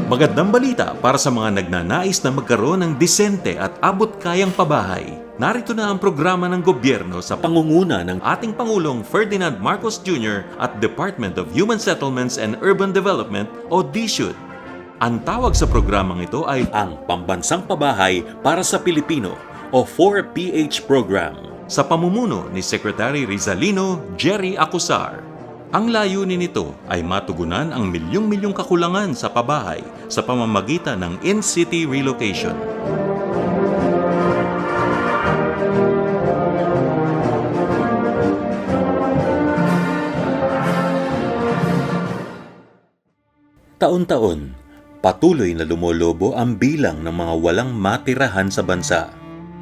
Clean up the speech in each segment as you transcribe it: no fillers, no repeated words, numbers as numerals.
Magandang balita para sa mga nagnanais na magkaroon ng disente at abot-kayang pabahay. Narito na ang programa ng gobyerno sa pangunguna ng ating Pangulong Ferdinand Marcos Jr. at Department of Human Settlements and Urban Development o DSUD. Ang tawag sa programang ito ay ang Pambansang Pabahay para sa Pilipino o 4PH Program sa pamumuno ni Secretary Rizalino Jerry Acusar. Ang layunin nito ay matugunan ang milyong-milyong kakulangan sa pabahay sa pamamagitan ng in-city relocation. Taon-taon, patuloy na lumolobo ang bilang ng mga walang matirahan sa bansa.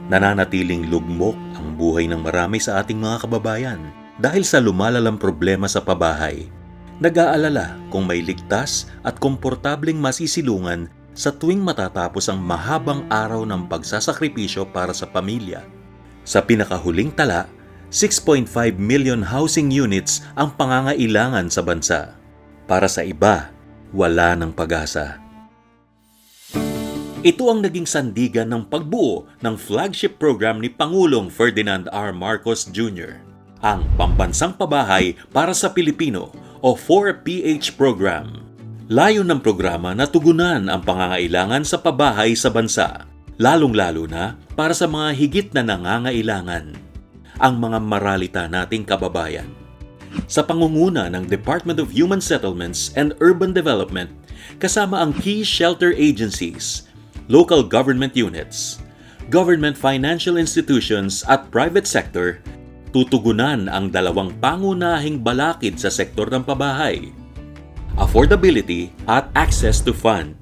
Nananatiling lugmok ang buhay ng marami sa ating mga kababayan dahil sa lumalalang problema sa pabahay. Nag-aalala kung may ligtas at komportableng masisilungan sa tuwing matatapos ang mahabang araw ng pagsasakripisyo para sa pamilya. Sa pinakahuling tala, 6.5 million housing units ang pangangailangan sa bansa. Para sa iba, wala ng pag-asa. Ito ang naging sandigan ng pagbuo ng flagship program ni Pangulong Ferdinand R. Marcos Jr., ang Pambansang Pabahay para sa Pilipino o 4PH Program. Layo ng programa na tugunan ang pangangailangan sa pabahay sa bansa, lalong-lalo na para sa mga higit na nangangailangan, ang mga maralita nating kababayan. Sa pangunguna ng Department of Human Settlements and Urban Development, kasama ang key shelter agencies, local government units, government financial institutions at private sector, tutugunan ang dalawang pangunahing balakid sa sektor ng pabahay: affordability at access to fund.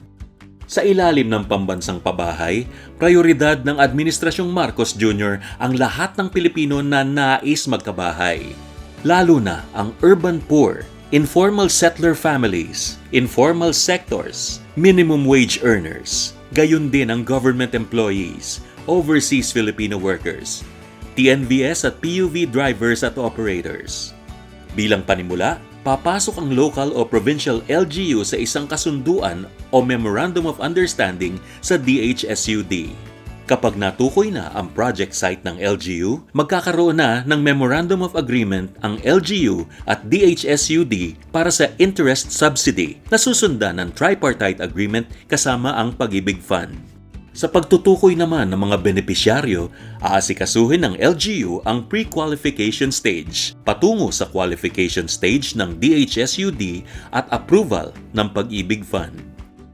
Sa ilalim ng Pambansang Pabahay, prioridad ng Administrasyong Marcos Jr. ang lahat ng Pilipino na nais magkabahay, lalo na ang urban poor, informal settler families, informal sectors, minimum wage earners, gayon din ang government employees, overseas Filipino workers, TNVS at PUV drivers at operators. Bilang panimula, papasok ang local o provincial LGU sa isang kasunduan o Memorandum of Understanding sa DHSUD. Kapag natukoy na ang project site ng LGU, magkakaroon na ng Memorandum of Agreement ang LGU at DHSUD para sa interest subsidy na susundan ng tripartite agreement kasama ang Pag-ibig Fund. Sa pagtutukoy naman ng mga benepisyaryo, aasikasuhin ng LGU ang pre-qualification stage patungo sa qualification stage ng DHSUD at approval ng Pag-ibig Fund.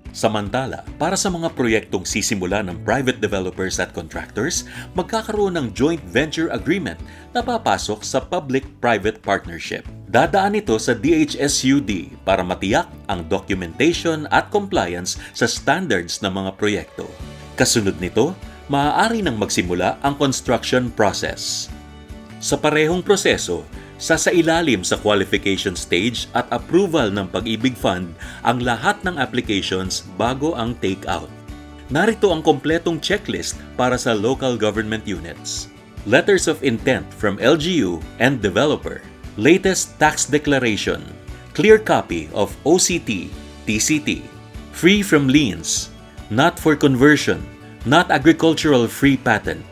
Samantala, para sa mga proyektong sisimula ng private developers at contractors, magkakaroon ng joint venture agreement na papasok sa public-private partnership. Dadaan ito sa DHSUD para matiyak ang documentation at compliance sa standards ng mga proyekto. Kasunod nito, maaari nang magsimula ang construction process. Sa parehong proseso, sasailalim sa qualification stage at approval ng Pag-ibig Fund ang lahat ng applications bago ang take-out. Narito ang kompletong checklist para sa local government units: letters of intent from LGU and developer, latest tax declaration, clear copy of OCT, TCT, free from liens, not for conversion, not agricultural free patent,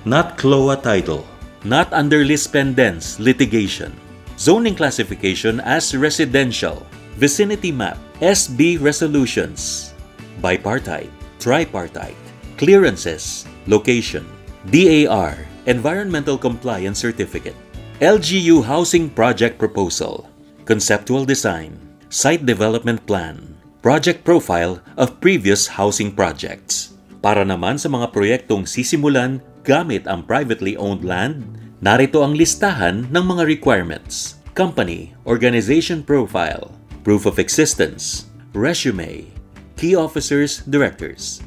not CLOA title, not under lis pendens litigation, zoning classification as residential, vicinity map, SB resolutions, bipartite, tripartite, clearances, location, DAR, environmental compliance certificate, LGU housing project proposal, conceptual design, site development plan, project profile of previous housing projects. Para naman sa mga proyektong sisimulan gamit ang privately owned land, narito ang listahan ng mga requirements: company, organization profile, proof of existence, resume, key officers, directors,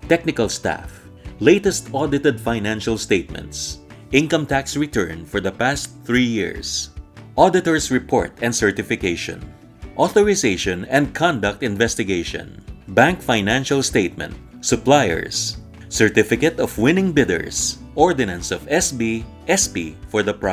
technical staff, latest audited financial statements, income tax return for the past 3 years, auditor's report and certification, authorization and conduct investigation, bank financial statement, suppliers, certificate of winning bidders, ordinance of SB, SP for the project.